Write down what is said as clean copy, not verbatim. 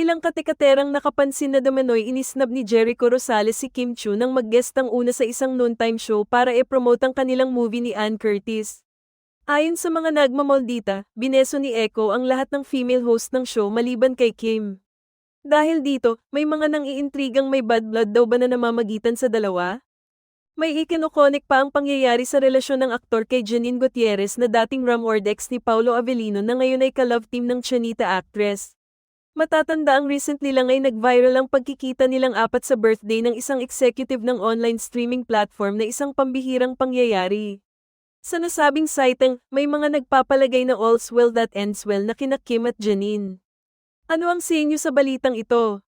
Ilang katikaterang nakapansin na dumanoy inisnab ni Jericho Rosales si Kim Chiu nang mag-guest ang una sa isang noontime show para i-promote ang kanilang movie ni Ann Curtis. Ayon sa mga nagmamaldita, bineso ni Echo ang lahat ng female host ng show maliban kay Kim. Dahil dito, may mga nang-iintrigang may bad blood daw ba na namamagitan sa dalawa? May ikinokonek pa ang pangyayari sa relasyon ng aktor kay Janine Gutierrez na dating Ramordex ni Paulo Avellino na ngayon ay ka-love team ng Chanita actress. Matatanda ang recently lang ay nag-viral ang pagkikita nilang apat sa birthday ng isang executive ng online streaming platform na isang pambihirang pangyayari. Sa nasabing sighting, may mga nagpapalagay na all's well that ends well na kina Kim at Janine. Ano ang sa inyo sa balitang ito?